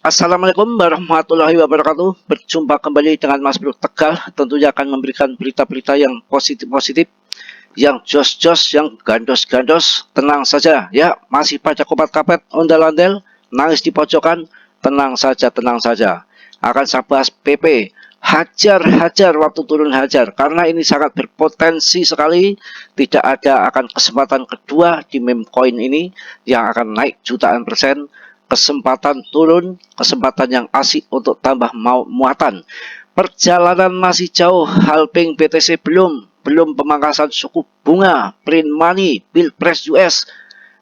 Assalamualaikum warahmatullahi wabarakatuh. Berjumpa kembali dengan Mas Bro Tegal. Tentunya akan memberikan berita-berita yang positif-positif, yang jos-jos, yang gandos-gandos. Tenang saja ya, masih pada kopat-kapet, ondel-ondel, nangis di pojokan. Tenang saja, tenang saja. Akan saya bahas PP. Hajar-hajar waktu turun hajar, karena ini sangat berpotensi sekali. Tidak ada akan kesempatan kedua di meme coin ini yang akan naik jutaan persen. Kesempatan turun, kesempatan yang asik untuk tambah muatan. Perjalanan masih jauh, halving BTC belum pemangkasan suku bunga, print money, pilpres US,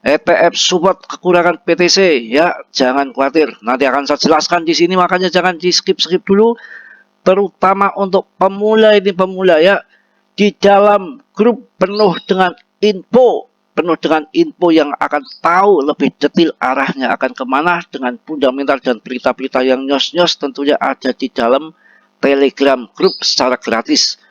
ETF support kekurangan BTC ya, jangan khawatir. Nanti akan saya jelaskan di sini, makanya jangan di skip dulu, terutama untuk pemula ini, pemula ya. Di dalam grup penuh dengan info yang akan tahu lebih detail arahnya akan kemana dengan fundamental dan berita-berita yang nyos-nyos. Tentunya ada di dalam Telegram grup secara gratis.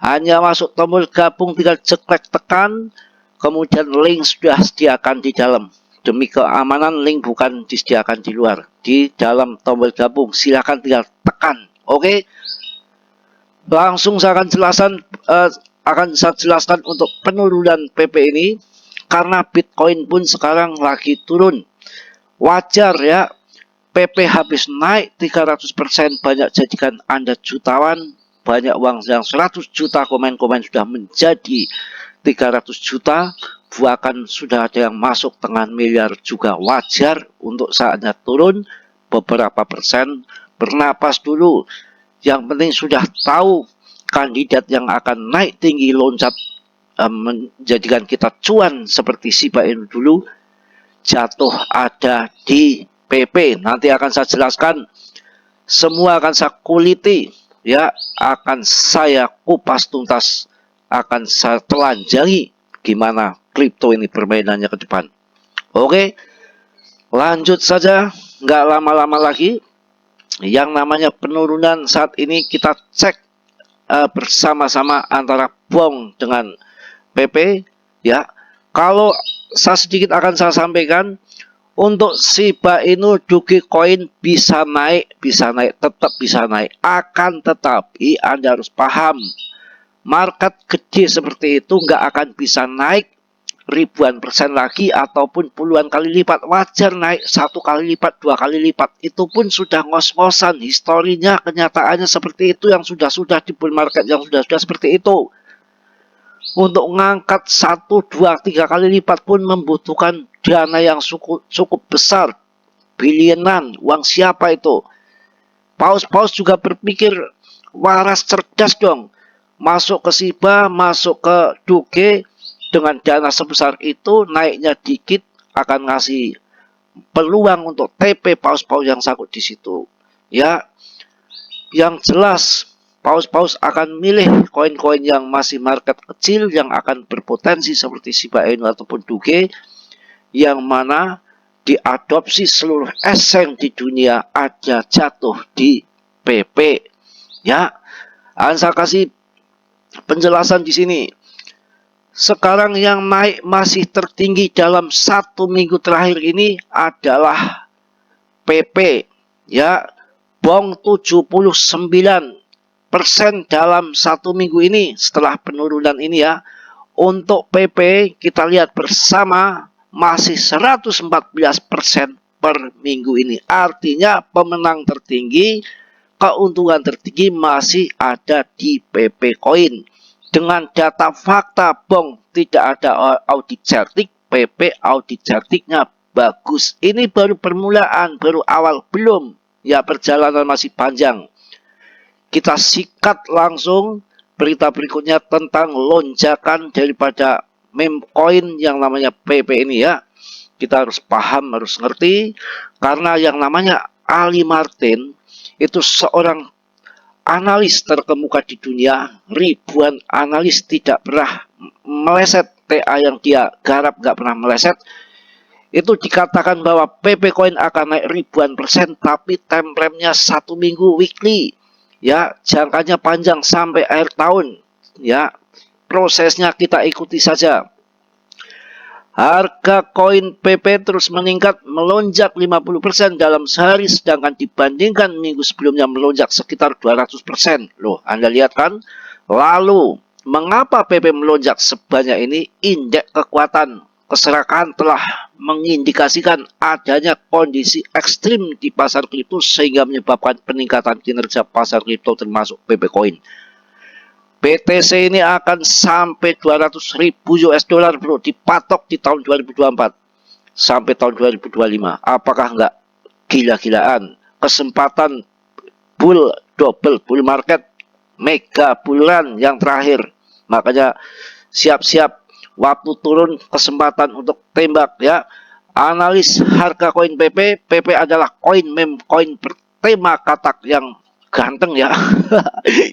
Hanya masuk tombol gabung, tinggal ceklek tekan, kemudian link sudah disediakan di dalam. Demi keamanan, link bukan disediakan di luar, di dalam tombol gabung. Silahkan tinggal tekan. Oke, langsung saya akan saya jelaskan untuk penurunan PP ini. Karena Bitcoin pun sekarang lagi turun, wajar ya. PP habis naik 300%, banyak jadikan Anda jutawan, banyak uang yang 100 juta, komen-komen sudah menjadi 300 juta, bahkan sudah ada yang masuk tengah miliar juga. Wajar untuk saatnya turun beberapa persen. Bernapas dulu, yang penting sudah tahu kandidat yang akan naik tinggi, loncat, menjadikan kita cuan seperti Shiba Inu dulu, jatuh ada di PP. Nanti akan saya jelaskan, semua akan saya kuliti ya, akan saya kupas tuntas, akan saya telanjangi gimana kripto ini permainannya ke depan. Oke, lanjut saja, nggak lama-lama lagi. Yang namanya penurunan saat ini kita cek bersama-sama antara BONG dengan PP ya. Kalau saya sedikit akan saya sampaikan, untuk Shiba Inu, Dogecoin bisa naik, tetap bisa naik. Akan tetapi Anda harus paham, market gede seperti itu nggak akan bisa naik ribuan persen lagi ataupun puluhan kali lipat. Wajar naik 1 kali lipat, 2 kali lipat, itu pun sudah ngos-ngosan. Historinya, kenyataannya seperti itu, yang sudah di bull market yang sudah seperti itu. Untuk ngangkat 1, 2, 3 kali lipat pun membutuhkan dana yang cukup besar, bilionan. Uang siapa itu? Paus juga berpikir waras, cerdas dong. Masuk ke Shiba, masuk ke Doge, dengan dana sebesar itu, naiknya dikit akan ngasih peluang untuk TP paus-paus yang sakut di situ. Ya, yang jelas paus-paus akan milih koin-koin yang masih market kecil, yang akan berpotensi seperti Shiba Inu ataupun Doge, yang mana diadopsi seluruh asing di dunia, ada jatuh di PP. Ya, saya kasih penjelasan di sini. Sekarang yang naik masih tertinggi dalam 1 minggu terakhir ini adalah PP. Ya, BONG 79% dalam 1 minggu ini setelah penurunan ini ya. Untuk PP kita lihat bersama, masih 114% per minggu ini. Artinya pemenang tertinggi, keuntungan tertinggi masih ada di PP Coin. Dengan data fakta BONG tidak ada audit certik, PP audit certiknya bagus. Ini baru permulaan, baru awal, belum ya, perjalanan masih panjang. Kita sikat langsung berita berikutnya tentang lonjakan daripada meme coin yang namanya PP ini ya. Kita harus paham, harus ngerti, karena yang namanya Ali Martin itu seorang analis terkemuka di dunia. Ribuan analis tidak pernah meleset TA yang dia garap, nggak pernah meleset. Itu dikatakan bahwa PP Coin akan naik ribuan persen, tapi time frame-nya 1 minggu weekly. Ya, jangkanya panjang sampai akhir tahun. Ya, prosesnya kita ikuti saja. Harga koin PP terus meningkat, melonjak 50% dalam sehari, sedangkan dibandingkan minggu sebelumnya melonjak sekitar 200%. Loh, Anda lihat kan? Lalu, mengapa PP melonjak sebanyak ini? Indeks kekuatan keserakahan telah mengindikasikan adanya kondisi ekstrim di pasar kripto sehingga menyebabkan peningkatan kinerja pasar kripto termasuk PP Coin. BTC ini akan sampai 200.000 US dollar bro, dipatok di tahun 2024 sampai tahun 2025. Apakah enggak gila-gilaan? Kesempatan double bull market, mega bull run yang terakhir. Makanya siap-siap waktu turun kesempatan untuk tembak ya. Analis harga koin PP, PP adalah koin meme, koin bertema katak yang ganteng ya,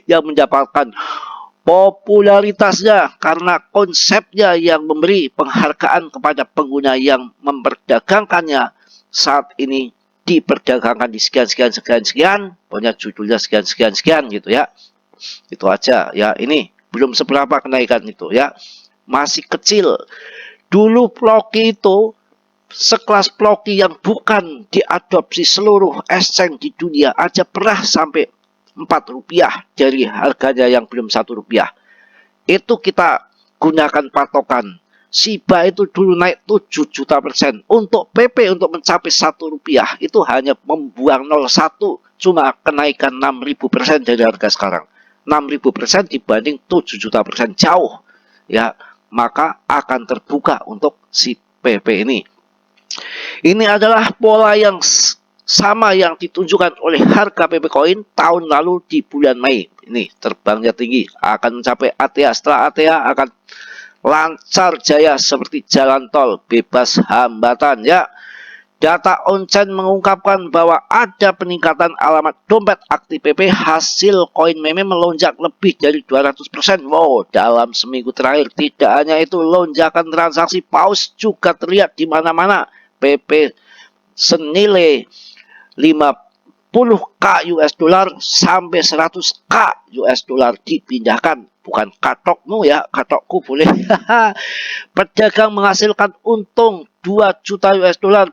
yang mendapatkan popularitasnya karena konsepnya yang memberi penghargaan kepada pengguna yang memperdagangkannya saat ini diperdagangkan di sekian, pokoknya judulnya sekian gitu ya. Itu aja ya, ini belum seberapa kenaikan itu ya, masih kecil. Dulu Ploki itu sekelas Ploki yang bukan diadopsi seluruh exchange di dunia aja pernah sampai 4 rupiah dari harganya yang belum 1 rupiah. Itu kita gunakan patokan. Shiba itu dulu naik 7 juta %. Untuk PP untuk mencapai 1 rupiah itu hanya membuang 0,1. Cuma kenaikan 6.000% dari harga sekarang. 6.000% dibanding 7 juta %, jauh. Ya, maka akan terbuka untuk si PP ini. Ini adalah pola yang sama yang ditunjukkan oleh harga PP Coin tahun lalu di bulan Mei. Ini terbangnya tinggi, akan mencapai ATH. Setelah ATH akan lancar jaya seperti jalan tol, bebas hambatan ya. Data on-chain mengungkapkan bahwa ada peningkatan alamat dompet aktif PP, hasil koin meme melonjak lebih dari 200%. Wow, dalam seminggu terakhir. Tidak hanya itu, lonjakan transaksi paus juga terlihat di mana-mana. PP senilai 50k US dollar sampai 100k US dollar dipindahkan. Bukan katokmu ya, katokku boleh. Pedagang menghasilkan untung 2 juta US dollar.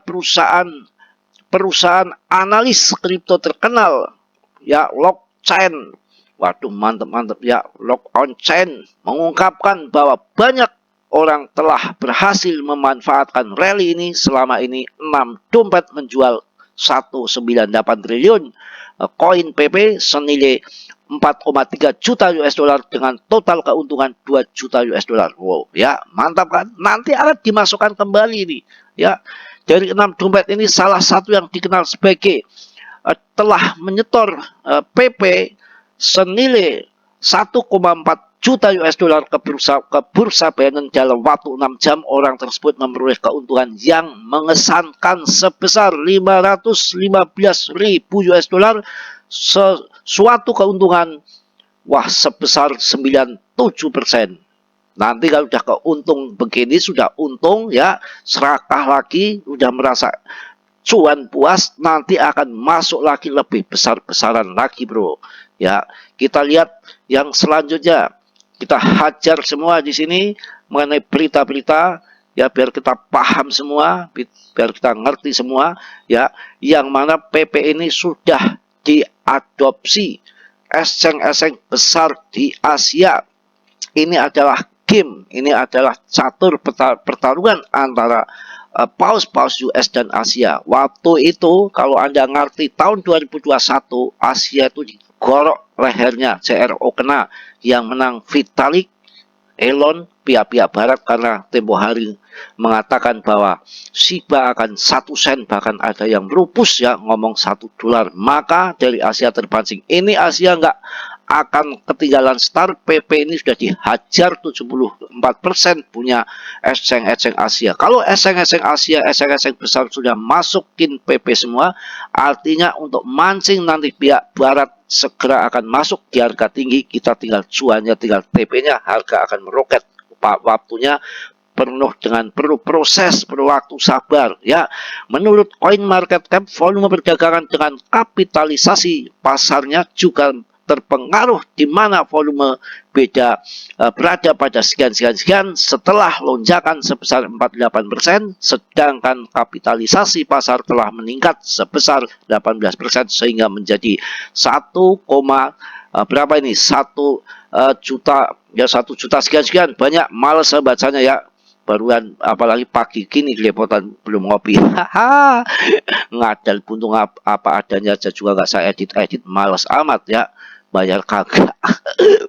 Perusahaan analis kripto terkenal ya, Blockchain. Waduh, mantap ya, Blockchain mengungkapkan bahwa banyak orang telah berhasil memanfaatkan rally ini. Selama ini 6 dompet menjual 198 triliun koin PP senilai 4,3 juta US dollar dengan total keuntungan 2 juta US dollar. Wow, ya, mantap kan? Nanti akan dimasukkan kembali ini. Ya, dari 6 dompet ini salah satu yang dikenal sebagai telah menyetor PP senilai 1,4 juta US dollar ke bursa Binance dalam waktu 6 jam. Orang tersebut memperoleh keuntungan yang mengesankan sebesar 515.000 US dollar, suatu keuntungan wah sebesar 97%. Nanti kalau udah keuntung begini, sudah untung ya, serakah lagi, udah merasa cuan puas, nanti akan masuk lagi lebih besar-besaran lagi bro. Ya, kita lihat yang selanjutnya. Kita hajar semua di sini mengenai berita-berita ya, biar kita paham semua, biar kita ngerti semua ya, yang mana PP ini sudah diadopsi exchange besar di Asia. Ini adalah game, ini adalah catur pertarungan antara paus US dan Asia. Waktu itu kalau Anda ngerti tahun 2021 Asia itu digorok lehernya, CRO kena, yang menang Vitalik, Elon, pihak-pihak barat karena tempo hari mengatakan bahwa Shiba akan 1 sen, bahkan ada yang merupus ya ngomong 1 dolar. Maka dari Asia terpancing. Ini Asia nggak akan ketinggalan start. PP ini sudah dihajar 74% punya exchange Asia. Kalau exchange Asia, exchange besar sudah masukin PP semua, artinya untuk mancing nanti pihak barat segera akan masuk di harga tinggi. Kita tinggal cuannya, tinggal TP-nya, harga akan meroket. Waktunya penuh dengan perlu proses, perlu waktu, sabar ya. Menurut CoinMarketCap, volume perdagangan dengan kapitalisasi pasarnya juga terpengaruh di mana volume beda berada pada sekian setelah lonjakan sebesar 48%, sedangkan kapitalisasi pasar telah meningkat sebesar 18% sehingga menjadi 1, berapa ini? 1 juta, ya 1 juta sekian banyak. Males saya bacanya ya, baruan apalagi pagi gini kelepotan belum ngopi. Haha, ngadal buntung apa adanya aja juga nggak saya edit, males amat ya, bayar kagak.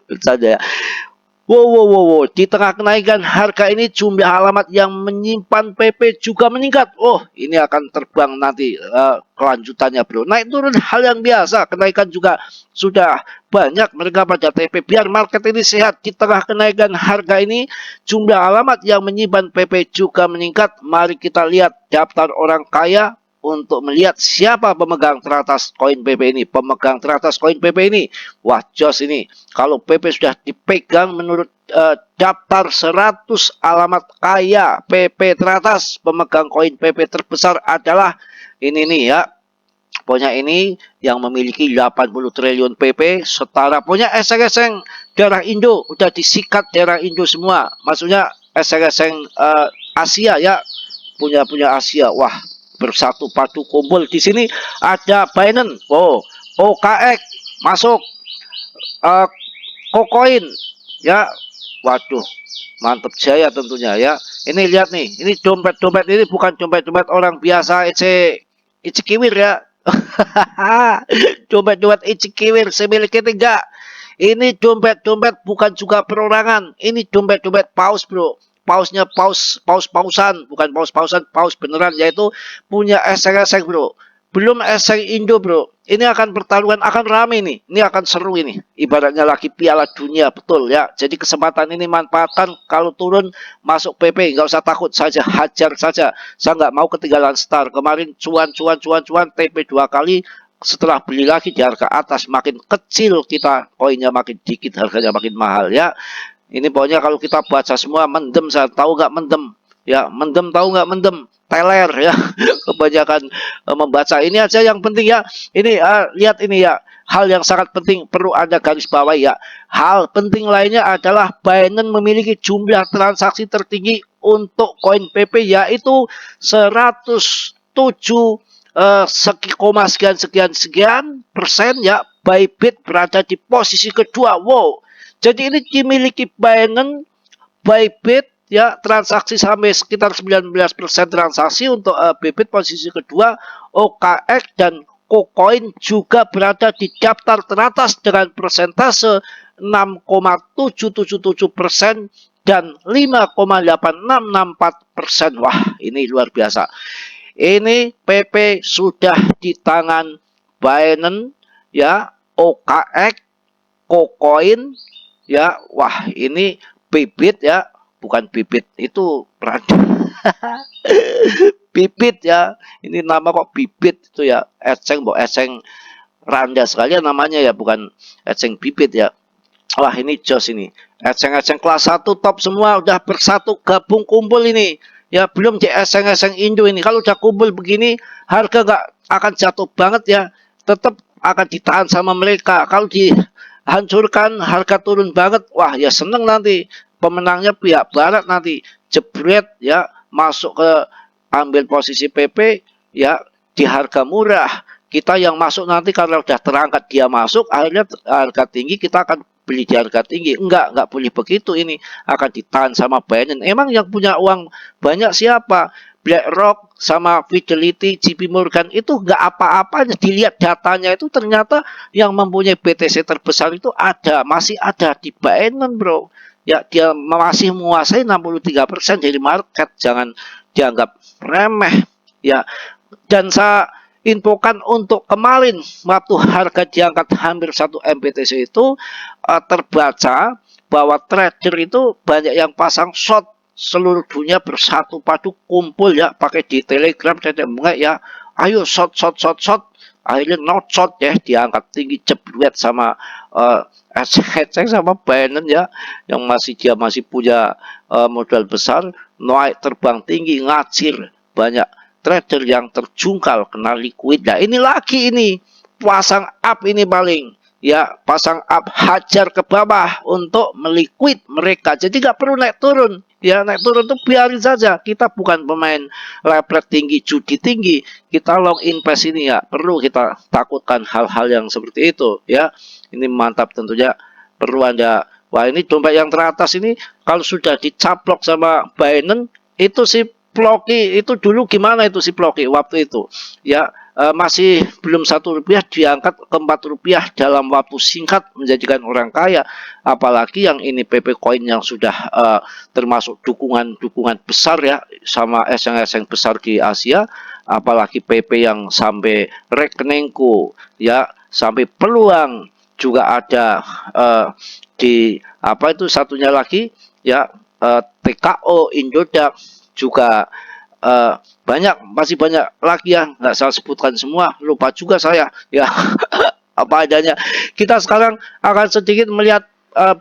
Bercanda ya. Wow, di tengah kenaikan harga ini jumlah alamat yang menyimpan PP juga meningkat. Oh, ini akan terbang nanti kelanjutannya bro. Naik turun hal yang biasa, kenaikan juga sudah banyak mereka pada TP. Biar market ini sehat, di tengah kenaikan harga ini jumlah alamat yang menyimpan PP juga meningkat. Mari kita lihat daftar orang kaya untuk melihat siapa pemegang teratas koin PP ini. Pemegang teratas koin PP ini, wah jos ini. Kalau PP sudah dipegang menurut daftar 100 alamat kaya PP teratas, pemegang koin PP terbesar adalah ini nih ya. Pokoknya ini yang memiliki 80 triliun PP, setara punya eseng-eseng daerah Indo, udah disikat daerah Indo semua. Maksudnya eseng-eseng Asia ya, punya Asia. Wah, bersatu padu kumpul di sini. Ada Binance, OKX masuk, Kokoin ya, waduh mantap jaya tentunya ya. Ini lihat nih, ini dompet ini bukan dompet orang biasa ece kiwir ya. Dompet ece kiwir semiliki enggak. Ini dompet bukan juga perorangan, ini dompet paus bro. Pausnya pausan, bukan pausan, paus beneran, yaitu punya eseng-eseng bro. Belum eseng Indo bro. Ini akan pertarungan, akan rame nih. Ini akan seru ini. Ibaratnya lagi Piala Dunia, betul ya. Jadi kesempatan ini manfaatkan, kalau turun masuk PP, nggak usah takut saja, hajar saja. Saya nggak mau ketinggalan start. Kemarin cuan TP 2 kali. Setelah beli lagi di harga atas, makin kecil kita, koinnya makin dikit, harganya makin mahal ya. Ini pokoknya kalau kita baca semua mendem, saya tahu nggak mendem ya, mendem tahu nggak mendem, teler ya. Kebanyakan membaca ini aja yang penting ya. Ini lihat ini ya, hal yang sangat penting perlu Anda garis bawahi ya. Hal penting lainnya adalah Binance memiliki jumlah transaksi tertinggi untuk koin PP, yaitu 107 sekian persen ya. Bybit berada di posisi kedua. Wow. Jadi ini dimiliki Binance, Bybit ya, transaksi sampai sekitar 19% transaksi untuk Bybit posisi kedua, OKX dan Kokoin juga berada di daftar teratas dengan persentase 6,777% dan 5,8664%. Wah, ini luar biasa. Ini PP sudah di tangan Binance ya, OKX, Kokoin ya. Wah, ini Bybit ya, bukan bibit, itu berada. Bibit ya, ini nama kok bibit itu ya. Eseng randa sekali namanya ya, bukan eseng bibit ya. Wah, ini jos ini. Eseng kelas 1 top semua udah bersatu gabung kumpul ini. Ya, belum di eseng Indo ini. Kalau udah kumpul begini, harga nggak akan jatuh banget ya. Tetap akan ditahan sama mereka. Kalau dihancurkan, harga turun banget. Wah, ya seneng nanti. Pemenangnya pihak barat nanti, jebret ya, masuk ke ambil posisi PP ya di harga murah. Kita yang masuk nanti karena udah terangkat dia masuk, akhirnya harga tinggi, kita akan beli di harga tinggi. Enggak boleh begitu, ini akan ditahan sama Binance. Emang yang punya uang banyak siapa? BlackRock sama Fidelity, JP Morgan itu enggak apa-apanya. Dilihat datanya itu ternyata yang mempunyai BTC terbesar itu masih ada di Binance bro. Ya, dia masih menguasai 63% dari market, jangan dianggap remeh ya. Dan saya infokan untuk kemarin waktu harga diangkat hampir 1 MBTC itu terbaca bahwa trader itu banyak yang pasang short, seluruh dunia bersatu padu kumpul ya, pakai di Telegram dan ya, ayo short. Akhirnya not short ya, diangkat tinggi, jebret sama eseng sama Binance ya, yang dia masih punya modal besar, naik terbang tinggi, ngacir, banyak trader yang terjungkal kena liquid. Nah ini lagi ini pasang up ini paling ya pasang up, hajar ke bawah untuk meliquid mereka. Jadi nggak perlu naik turun. Ya, naik turun tuh biarin saja. Kita bukan pemain lepret tinggi, judi tinggi. Kita long invest ini ya perlu kita takutkan hal-hal yang seperti itu ya. Ini mantap tentunya, perlu Anda. Wah, ini dompet yang teratas ini kalau sudah dicaplok sama Binance itu si Ploki itu dulu gimana itu si Ploki waktu itu ya, masih belum Rp1 diangkat ke Rp4 dalam waktu singkat menjadikan orang kaya. Apalagi yang ini PP Coin yang sudah termasuk dukungan besar ya sama eseng-eseng besar di Asia, apalagi PP yang sampai rekeningku ya, sampai peluang juga ada di apa itu satunya lagi ya, TKO Indodax juga masih banyak lagi ya, nggak saya sebutkan semua, lupa juga saya ya. Apa adanya. Kita sekarang akan sedikit melihat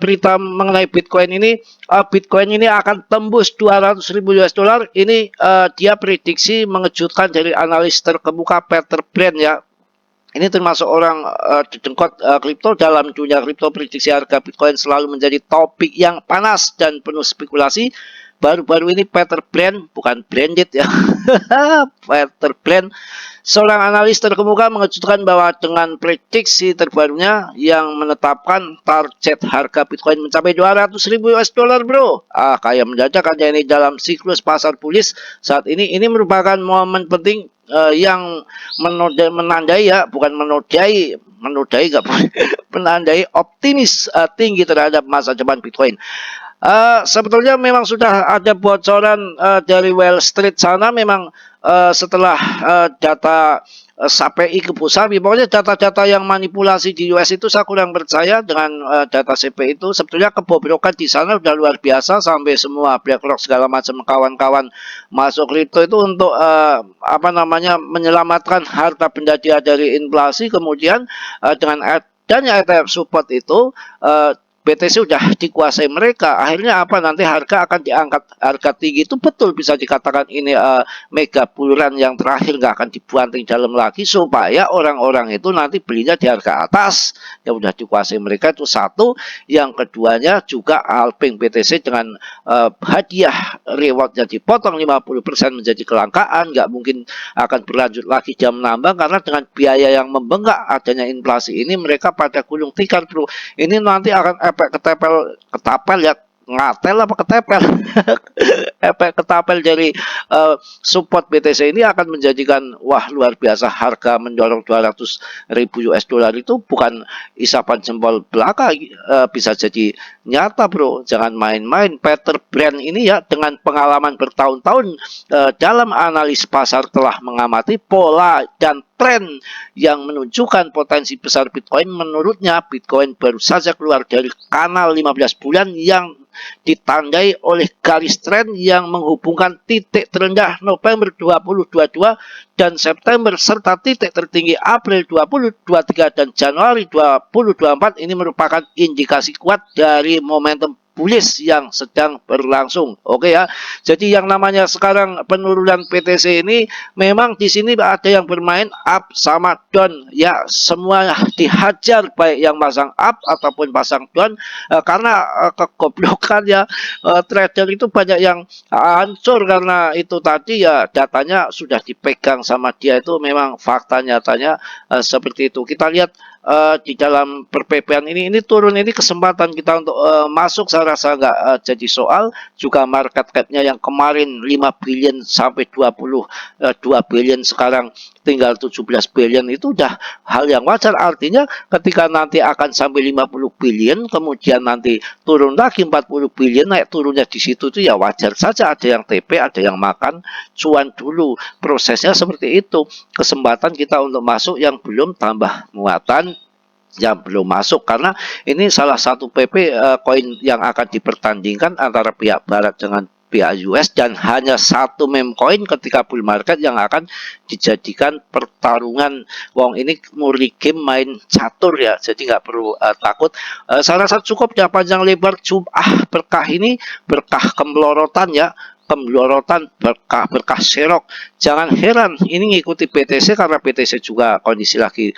berita mengenai Bitcoin ini. Bitcoin ini akan tembus 200.000 US dollar. Ini dia prediksi mengejutkan dari analis terkemuka Peter Brand ya. Ini termasuk orang dedengkot kripto. Dalam dunia kripto, prediksi harga Bitcoin selalu menjadi topik yang panas dan penuh spekulasi. Baru-baru ini Peter Brand, bukan branded ya, Peter Brand, seorang analis terkemuka mengejutkan bahwa dengan prediksi terbarunya yang menetapkan target harga Bitcoin mencapai 200.000 US dollar bro. Kayak mendadak aja ini dalam siklus pasar bullish saat ini. Ini merupakan momen penting yang menandai ya, bukan menodai nggak boleh, menandai optimis tinggi terhadap masa depan Bitcoin. Sebetulnya memang sudah ada bocoran dari Wall Street sana, memang setelah data SPI ke Busami, pokoknya data-data yang manipulasi di US itu saya kurang percaya dengan data CPI itu. Sebetulnya kebobrokan di sana udah luar biasa, sampai semua BlackRock segala macam kawan-kawan masuk kripto itu untuk apa namanya, menyelamatkan harta benda dia dari inflasi. Kemudian dengan adanya ETF support itu BTC sudah dikuasai mereka. Akhirnya apa, nanti harga akan diangkat, harga tinggi itu betul bisa dikatakan ini mega bull run yang terakhir, nggak akan dibanting dalam lagi, supaya orang-orang itu nanti belinya di harga atas yang sudah dikuasai mereka. Itu satu. Yang keduanya juga halving BTC dengan hadiah rewardnya dipotong 50% menjadi kelangkaan, nggak mungkin akan berlanjut lagi jam nambah, karena dengan biaya yang membengkak adanya inflasi ini mereka pada gulung tikar bro. Ini nanti akan efek ketapel ya, ngatel apa ketepel. Efek ketapel dari support BTC ini akan menjadikan wah luar biasa, harga mendorong 200.000 US dollar itu bukan isapan jempol belaka, bisa jadi nyata bro. Jangan main-main. Peter Brand ini ya, dengan pengalaman bertahun-tahun dalam analis pasar, telah mengamati pola dan tren yang menunjukkan potensi besar Bitcoin. Menurutnya Bitcoin baru saja keluar dari kanal 15 bulan yang ditandai oleh garis tren yang menghubungkan titik terendah November 2022 dan September, serta titik tertinggi April 2023 dan Januari 2024. Ini merupakan indikasi kuat dari momentum bullish yang sedang berlangsung. Oke ya. Jadi yang namanya sekarang penurunan BTC ini memang di sini ada yang bermain up sama down ya, semua dihajar, baik yang pasang up ataupun pasang down, karena kegoblokan ya, trader itu banyak yang hancur karena itu tadi ya, datanya sudah dipegang sama dia. Itu memang fakta nyatanya seperti itu. Kita lihat di dalam perpepean ini turun, ini kesempatan kita untuk masuk. Saya rasa nggak jadi soal. Juga market capnya yang kemarin 5 billion sampai 22 billion, sekarang tinggal 17 billion, itu udah hal yang wajar. Artinya ketika nanti akan sampai 50 billion, kemudian nanti turun lagi 40 billion, naik turunnya di situ itu ya wajar saja. Ada yang TP, ada yang makan cuan dulu. Prosesnya seperti itu. Kesempatan kita untuk masuk yang belum tambah muatan, yang belum masuk, karena ini salah satu PP koin yang akan dipertandingkan antara pihak barat dengan pihak US, dan hanya satu meme coin ketika bull market yang akan dijadikan pertarungan. Wong ini murni game main catur ya, jadi nggak perlu takut. Saya rasa cukup ya panjang lebar Jumat berkah ini, berkah kemelorotan ya. kemelorotan berkah-berkah serok. Jangan heran ini ngikuti PTC karena PTC juga kondisi lagi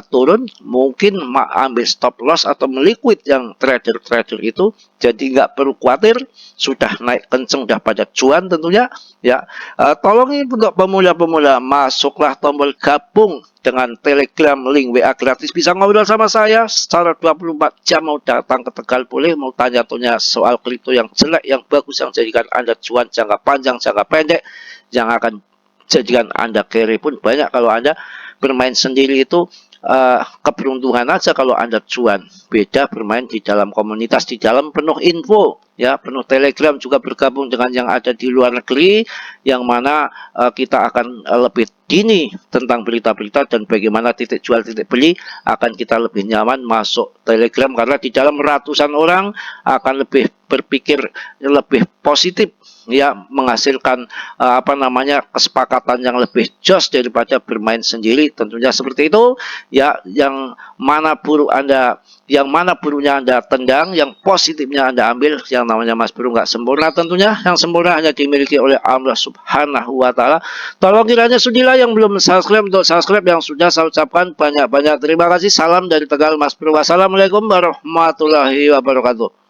turun, mungkin ambil stop loss atau meliquid yang trader-trader itu, jadi nggak perlu khawatir, sudah naik kenceng, udah pada cuan tentunya ya. Tolong ini untuk pemula-pemula, masuklah tombol gabung dengan Telegram, link WA gratis, bisa ngobrol sama saya secara 24 jam, mau datang ke Tegal boleh, mau tanya-tanya soal kripto yang jelek, yang bagus, yang jadikan Anda cuan jangka panjang, jangka pendek, yang akan jadikan Anda carry pun banyak. Kalau Anda bermain sendiri itu keberuntungan aja kalau Anda cuan. Beda bermain di dalam komunitas, di dalam penuh info ya, penuh Telegram, juga bergabung dengan yang ada di luar negeri, yang mana kita akan lebih dini tentang berita-berita dan bagaimana titik jual, titik beli, akan kita lebih nyaman masuk Telegram karena di dalam ratusan orang akan lebih berpikir lebih positif ya, menghasilkan kesepakatan yang lebih jos daripada bermain sendiri. Tentunya seperti itu ya. Yang mana buruk Anda, yang mana buruknya Anda tendang, yang positifnya Anda ambil. Yang namanya Mas Bro nggak sempurna tentunya, yang sempurna hanya dimiliki oleh Allah Subhanahu wa Ta'ala. Tolong kiranya sudilah yang belum subscribe untuk subscribe, yang sudah saya ucapkan banyak-banyak terima kasih. Salam dari Tegal Mas Bro. Wassalamualaikum warahmatullahi wabarakatuh.